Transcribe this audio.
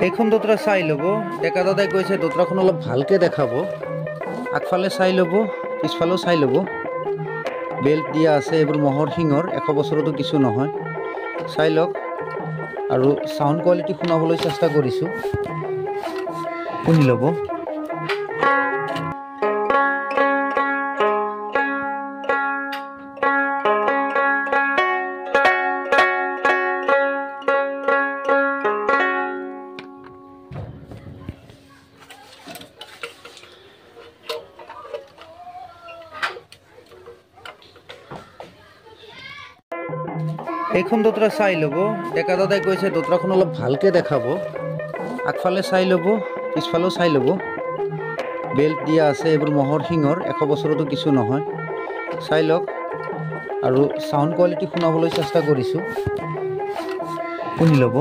এইখন দোতৰা চাই ল'ব। ডেকা দাদাই কৈছে দোতৰাখন অলপ ভালকৈ দেখাব। আগফালে চাই ল'ব, পিছফালেও চাই ল'ব। বেল্ট দিয়া আছে, এইবোৰ মহৰ শিঙৰ, 100 বছৰতো কিছু নহয়। চাই লওক। আৰু সাউণ্ড কোৱালিটি শুনাবলৈ চেষ্টা কৰিছোঁ, শুনি ল'ব। এইখন দোতৰা চাই ল'ব। ডেকা দাদাই কৈছে দোতৰাখন অলপ ভালকৈ দেখাব। আগফালে চাই ল'ব, পিছফালেও চাই ল'ব। বেল্ট দিয়া আছে, এইবোৰ মহৰ শিঙৰ, 100 বছৰতো কিছু নহয়। চাই লওক। আৰু সাউণ্ড কোৱালিটি শুনাবলৈ চেষ্টা কৰিছোঁ, শুনি ল'ব।